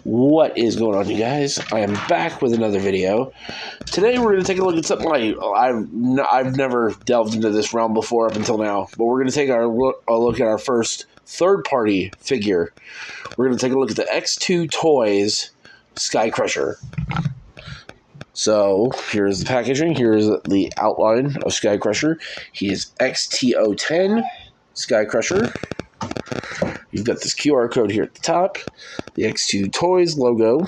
What is going on, you guys? I am back with another video. Today we're going to take a look at something I've never delved into this realm before up until now, but we're going to take a look at our first third-party figure. We're going to take a look at the X2Toys Skycrusher. So here's the packaging. Here's the outline of Skycrusher. He is X2O10 Skycrusher. You've got this QR code here at the top, the X2Toys logo.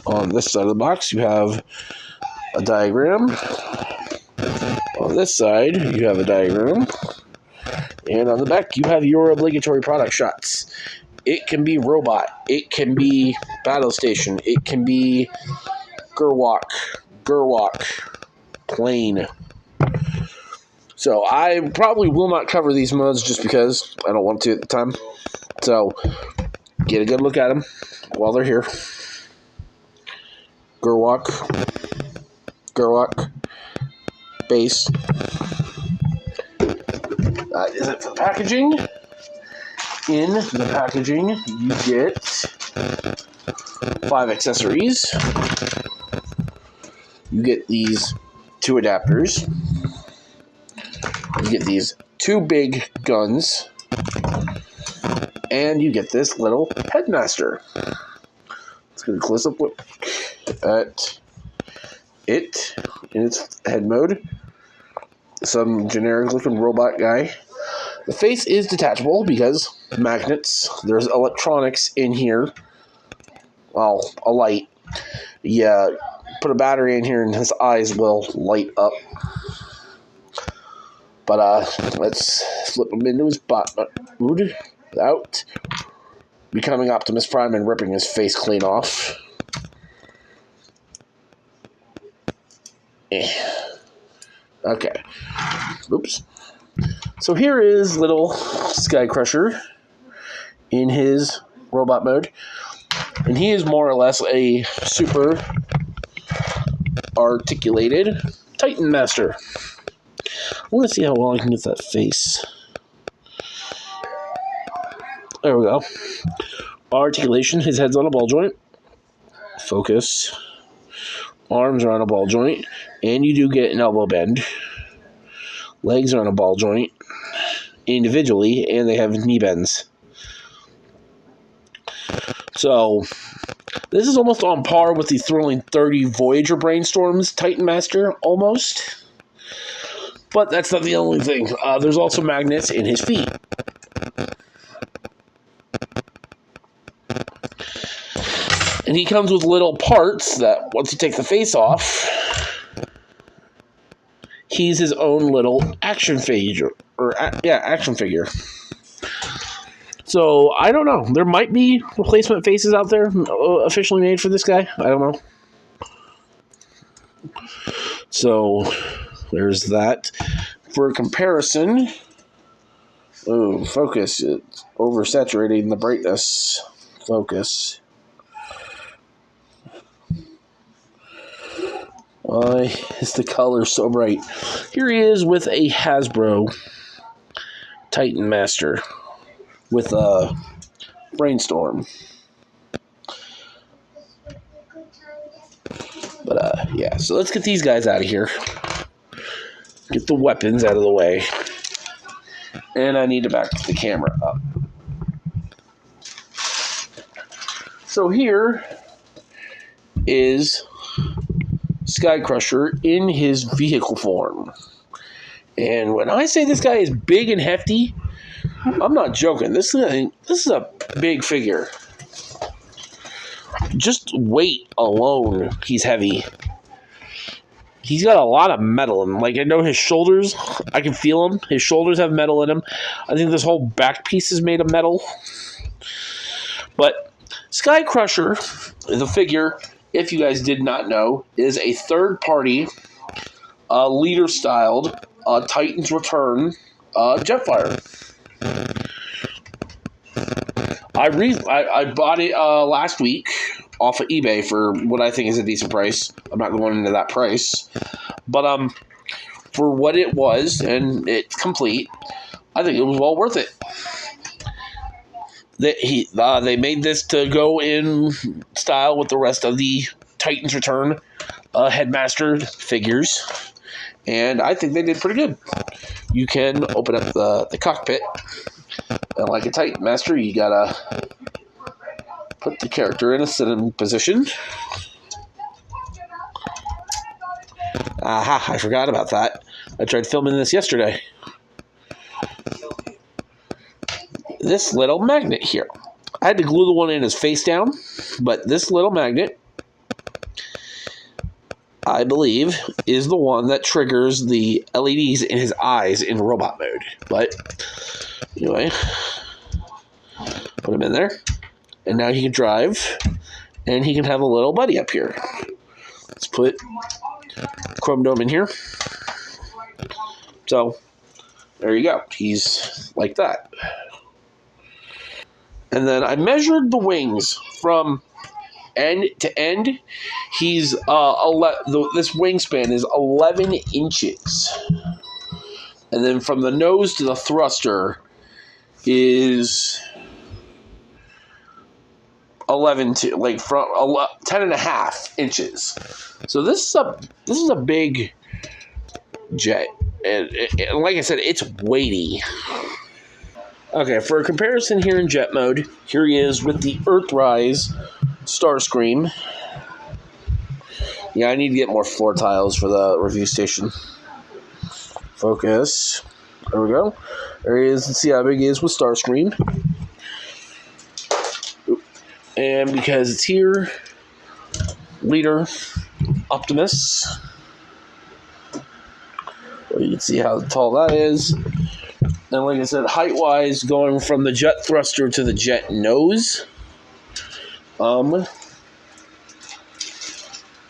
On this side of the box, you have a diagram. On this side, you have a diagram. And on the back, you have your obligatory product shots. It can be robot. It can be battle station. It can be Gerwalk, plane. So I probably will not cover these modes just because I don't want to at the time. So get a good look at them while they're here. Gerwalk, base. That is it for the packaging. In the packaging, you get 5 accessories. You get these 2 adapters. You get these 2 big guns, and you get this little headmaster. Let's get a close-up look at it in its head mode. Some generic-looking robot guy. The face is detachable because magnets. There's electronics in here. Well, a light. Yeah, put a battery in here, and his eyes will light up. But let's flip him into his bot mode without becoming Optimus Prime and ripping his face clean off. Okay. Oops. So here is little Skycrusher in his robot mode. And he is more or less a super articulated Titan Master. I want to see how well I can get that face. There we go. Articulation. His head's on a ball joint. Focus. Arms are on a ball joint. And you do get an elbow bend. Legs are on a ball joint individually, and they have knee bends. So, this is almost on par with the Thrilling 30 Voyager Brainstorms Titan Master, almost. But that's not the only thing. There's also magnets in his feet. And he comes with little parts that, once you take the face off, he's his own little action figure. Action figure. So, I don't know. There might be replacement faces out there officially made for this guy. I don't know. So, there's that. For comparison, focus. It's oversaturating the brightness. Focus. Why is the color so bright? Here he is with a Hasbro Titan Master with a Brainstorm. But, yeah, so let's get these guys out of here. Get the weapons out of the way. And I need to back the camera up. So here is Skycrusher in his vehicle form. And when I say this guy is big and hefty, I'm not joking. This is a big figure. Just weight alone, he's heavy. He's got a lot of metal in him. Like, I know his shoulders, I can feel them. His shoulders have metal in them. I think this whole back piece is made of metal. But Skycrusher, the figure, if you guys did not know, is a third-party, leader-styled Titan's Return Jetfire. I bought it last week off of eBay for what I think is a decent price. I'm not going into that price. But for what it was, and it's complete, I think it was well worth it. They made this to go in style with the rest of the Titans Return Headmaster figures, and I think they did pretty good. You can open up the cockpit, and like a Titan Master, you gotta put the character in a sitting position. Aha, I forgot about that. I tried filming this yesterday. This little magnet here. I had to glue the one in his face down, but this little magnet, I believe, is the one that triggers the LEDs in his eyes in robot mode. But anyway, put him in there, and now he can drive, and he can have a little buddy up here. Let's put Chrome Dome in here. So there you go. He's like that. And then I measured the wings from end to end. He's this wingspan is 11 inches, and then from the nose to the thruster is 11 to like from 10 and a half inches. So this is a big jet, and like I said, it's weighty. Okay, for a comparison here in jet mode, here he is with the Earthrise Starscream. Yeah, I need to get more floor tiles for the review station. Focus. There we go. There he is. Let's see how big he is with Starscream. And because it's here, Leader, Optimus. Well, you can see how tall that is. And like I said, height-wise, going from the jet thruster to the jet nose,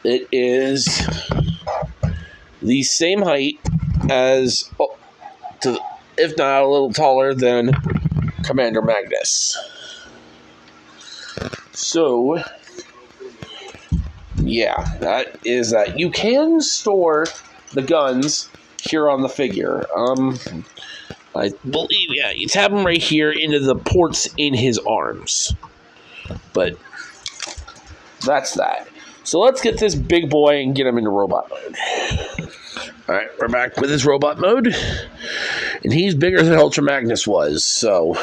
it is the same height as, if not a little taller than, Commander Magnus. So, yeah, that is that. You can store the guns here on the figure. I believe, yeah, you tap him right here into the ports in his arms. But that's that. So let's get this big boy and get him into robot mode. Alright, we're back with his robot mode. And he's bigger than Ultra Magnus was, so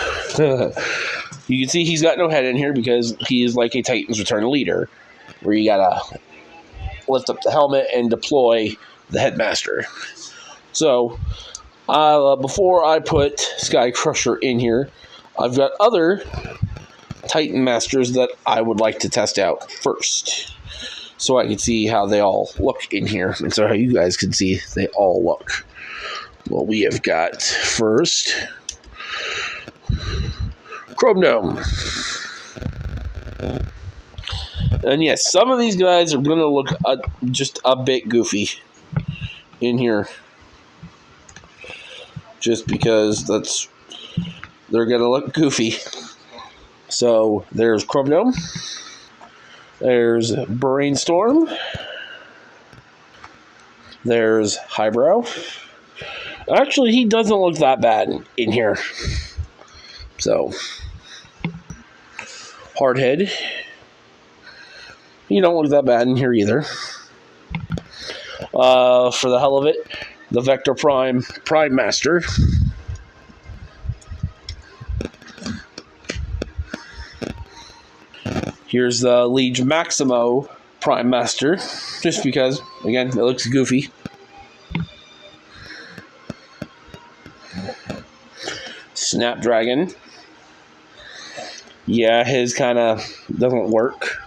you can see he's got no head in here because he is like a Titans Return leader, where you gotta lift up the helmet and deploy the headmaster. So before I put Skycrusher in here, I've got other Titan Masters that I would like to test out first, so I can see how they all look in here, and so how you guys can see they all look. Well, we have got first Chrome Dome. And yes, some of these guys are going to look just a bit goofy in here, just because they're going to look goofy. So there's Chrome Dome. There's Brainstorm. There's Highbrow. Actually, he doesn't look that bad in here. So, Hardhead. You don't look that bad in here either. For the hell of it, the Vector Prime Master. Here's the Liege Maximo Prime Master, just because, again, it looks goofy. Snapdragon. Yeah, his kind of doesn't work.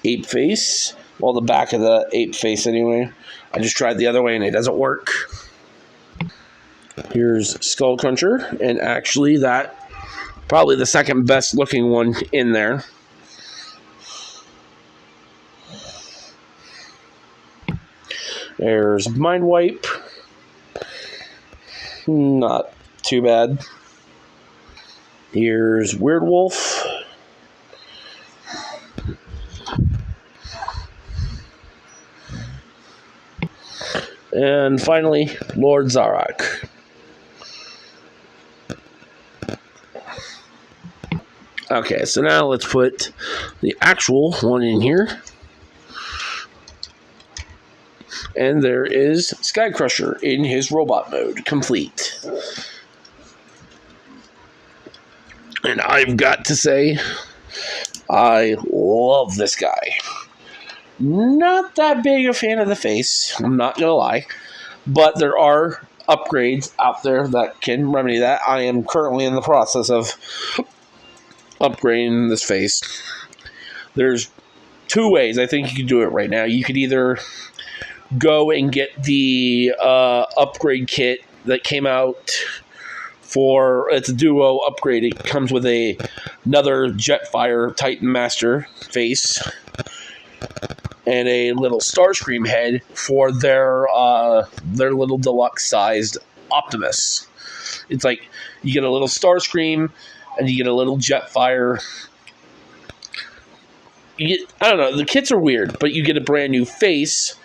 Ape Face. Well, the back of the Ape Face anyway. I just tried the other way and it doesn't work. Here's Skullcruncher, and actually that probably the second best looking one in there. There's Mind Wipe. Not too bad. Here's Weird Wolf. And finally, Lord Zarok. Okay, so now let's put the actual one in here. And there is Skycrusher in his robot mode, complete. And I've got to say, I love this guy. Not that big a fan of the face, I'm not going to lie. But there are upgrades out there that can remedy that. I am currently in the process of upgrading this face. There's two ways I think you can do it right now. You could either go and get the upgrade kit that came out for, it's a duo upgrade. It comes with another Jetfire Titan Master face and a little Starscream head for their little deluxe sized Optimus. It's like you get a little Starscream and you get a little Jetfire. I don't know, the kits are weird, but you get a brand new face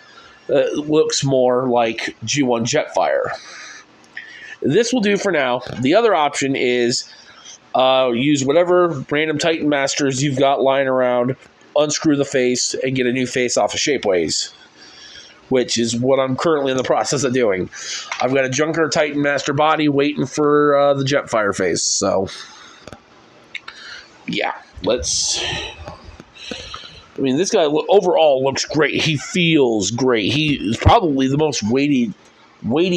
that looks more like G1 Jetfire. This will do for now. The other option is use whatever random Titan Masters you've got lying around, unscrew the face, and get a new face off of Shapeways, which is what I'm currently in the process of doing. I've got a Junker Titan Master body waiting for the Jetfire face, so yeah, let's... I mean, this guy overall looks great. He feels great. He is probably the most weighty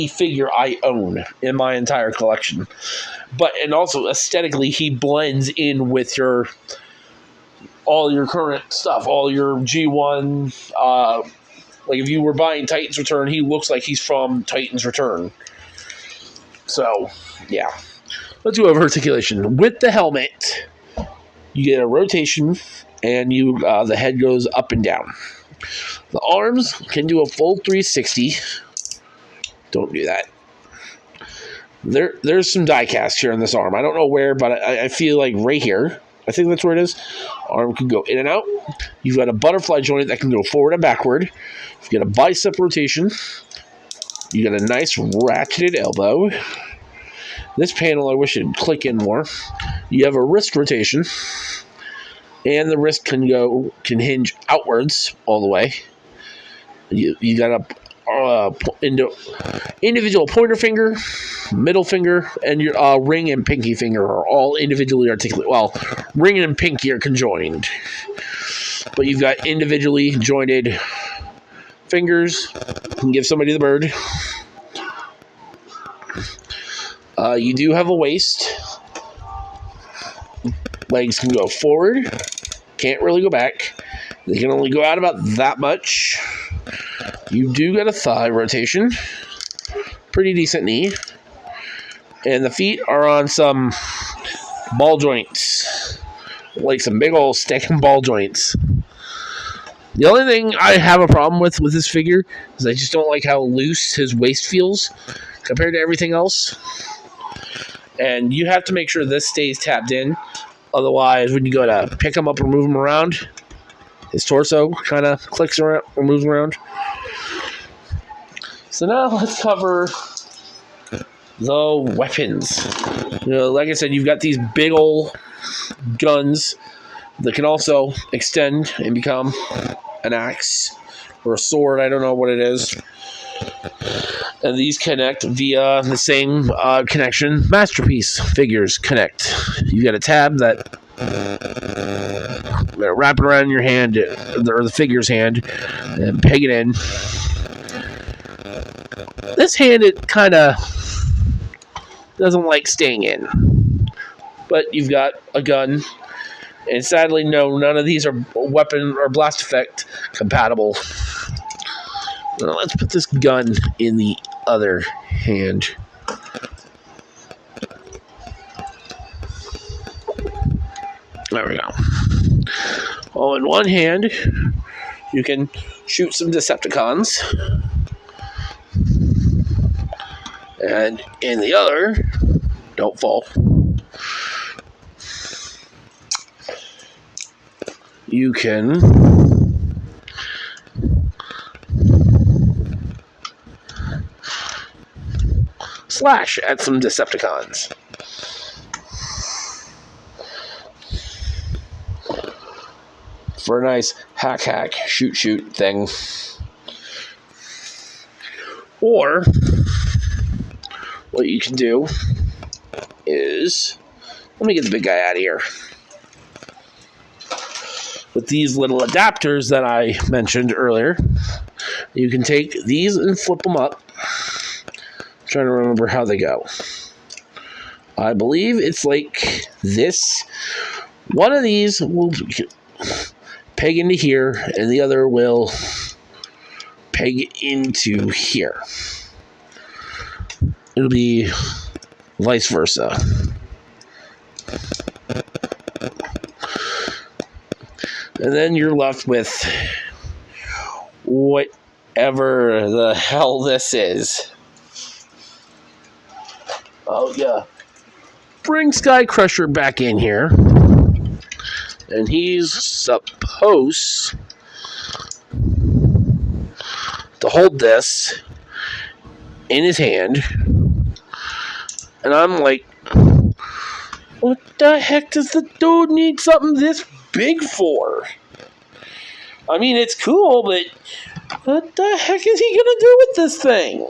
figure I own in my entire collection. And also aesthetically, he blends in with all your current stuff, all your G1. Like if you were buying Titan's Return, he looks like he's from Titan's Return. So, yeah. Let's do over-articulation. With the helmet, you get a rotation, and the head goes up and down. The arms can do a full 360. Don't do that. There's some die cast here on this arm. I don't know where, but I feel like right here. I think that's where it is. Arm can go in and out. You've got a butterfly joint that can go forward and backward. You've got a bicep rotation. You got a nice ratcheted elbow. This panel, I wish it'd click in more. You have a wrist rotation. And the wrist can hinge outwards all the way. You got a individual pointer finger, middle finger, and your ring and pinky finger are all individually articulated. Well, ring and pinky are conjoined, but you've got individually jointed fingers. You can give somebody the bird. You do have a waist. Legs can go forward. Can't really go back. They can only go out about that much. You do get a thigh rotation. Pretty decent knee. And the feet are on some ball joints. Like some big old stacking ball joints. The only thing I have a problem with this figure is I just don't like how loose his waist feels compared to everything else. And you have to make sure this stays tapped in. Otherwise, when you go to pick him up or move him around, his torso kind of clicks around or moves around. So now let's cover the weapons. Like I said, you've got these big old guns that can also extend and become an axe or a sword. I don't know what it is. And these connect via the same connection Masterpiece figures connect. You got a tab that wrap it around your hand, or the figure's hand, and peg it in. This hand, it kind of doesn't like staying in. But you've got a gun. And sadly, no, none of these are weapon or blast effect compatible. Now let's put this gun in the other hand. There we go. Oh, in one hand, you can shoot some Decepticons. And in the other, don't fall, you can slash at some Decepticons. For a nice hack, shoot thing. Or, what you can do is, let me get the big guy out of here. With these little adapters that I mentioned earlier, you can take these and flip them up. I'm trying to remember how they go. I believe it's like this. One of these will peg into here, and the other will peg into here. It'll be vice versa. And then you're left with whatever the hell this is. Oh, yeah. Bring Skycrusher back in here. And he's supposed to hold this in his hand. And I'm like, what the heck does the dude need something this big for? I mean, it's cool, but what the heck is he gonna do with this thing?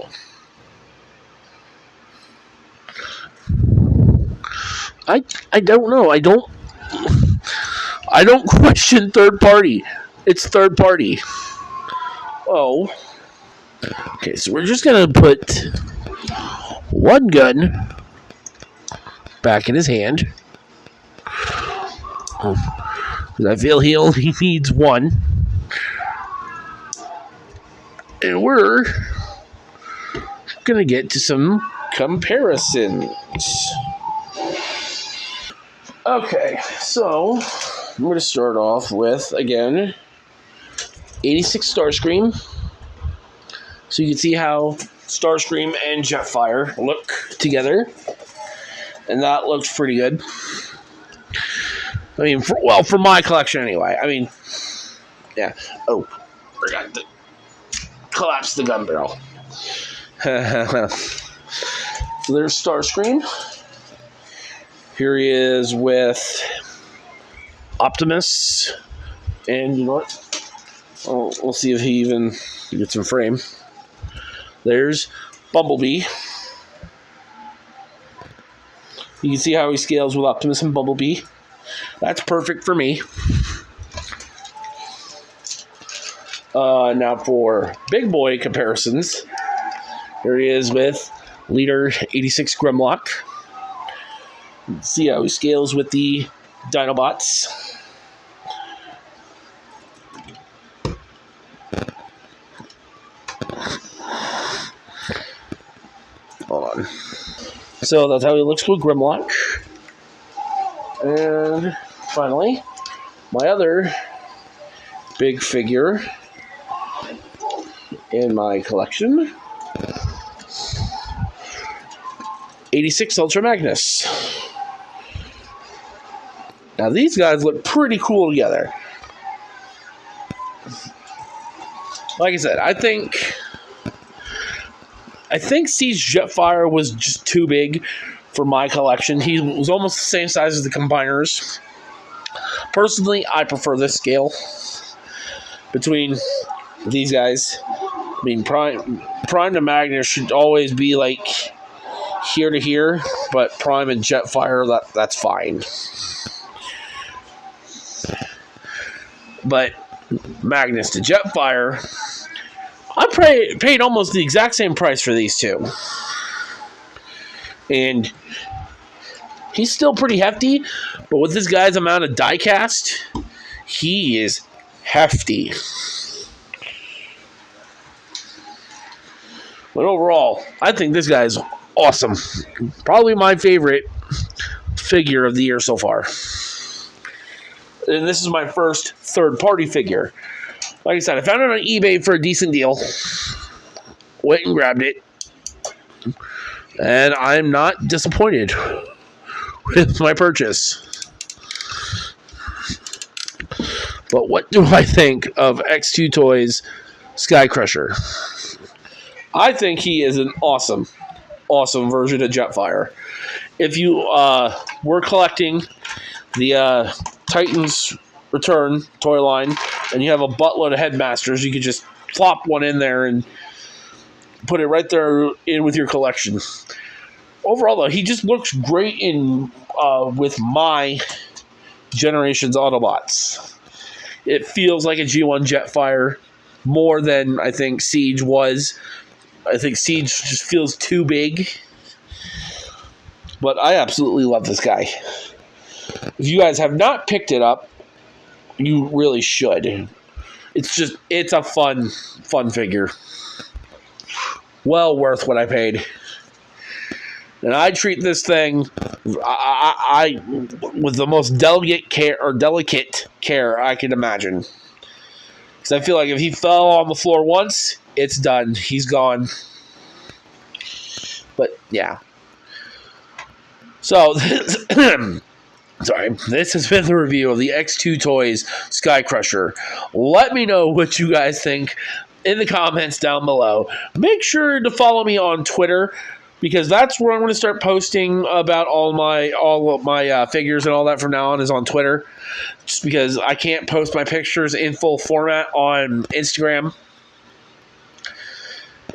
I don't know. I don't question third party. It's third party. Oh. Okay, so we're just gonna put one gun back in his hand. Because I feel he only needs one. And we're going to get to some comparisons. Okay, so I'm going to start off with, again, 86 Starscream. So you can see how Starscream and Jetfire look together. And that looks pretty good. I mean, for my collection anyway. I mean, yeah. Oh, forgot to collapse the gun barrel. So there's Starscream. Here he is with Optimus. And you know what? Oh, we'll see if he even gets in frame. There's Bumblebee. You can see how he scales with Optimus and Bumblebee. That's perfect for me. Now for big boy comparisons, here he is with Leader 86 Grimlock. See how he scales with the Dinobots. Hold on. So that's how he looks with Grimlock. And finally, my other big figure in my collection, 86 Ultra Magnus. Now these guys look pretty cool together. Like I said, I think Siege Jetfire was just too big for my collection. He was almost the same size as the combiners. Personally, I prefer this scale between these guys. I mean, Prime to Magnus should always be like here to here, but Prime and Jetfire, that's fine. But Magnus to Jetfire, I paid almost the exact same price for these two. And he's still pretty hefty, but with this guy's amount of die cast, he is hefty. But overall, I think this guy's awesome. Probably my favorite figure of the year so far. And this is my first third-party figure. Like I said, I found it on eBay for a decent deal. Went and grabbed it. And I'm not disappointed with my purchase. But what do I think of X2Toys Skycrusher? I think he is an awesome awesome version of Jetfire. If you were collecting the Titans Return toy line and you have a buttload of Headmasters, you could just plop one in there and put it right there in with your collection. Overall, though, he just looks great in with my generation's Autobots. It feels like a G1 Jetfire more than I think Siege was. I think Siege just feels too big. But I absolutely love this guy. If you guys have not picked it up, you really should. It's a fun figure. Well worth what I paid. And I treat this thing I with the most delicate care I can imagine. Because I feel like if he fell on the floor once, it's done. He's gone. But yeah. So this has been the review of the X2Toys Skycrusher. Let me know what you guys think in the comments down below. Make sure to follow me on Twitter, because that's where I'm going to start posting about all of my figures and all that from now on is on Twitter. Just because I can't post my pictures in full format on Instagram.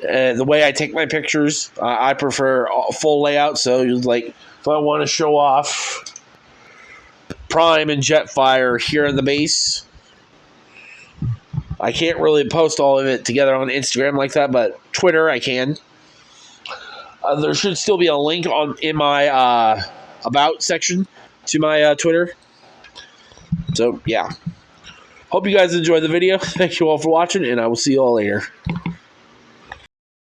The way I take my pictures, I prefer full layout. So, like, if I want to show off Prime and Jetfire here in the base, I can't really post all of it together on Instagram like that, but Twitter I can. There should still be a link in my About section to my Twitter. So, yeah. Hope you guys enjoyed the video. Thank you all for watching, and I will see you all later.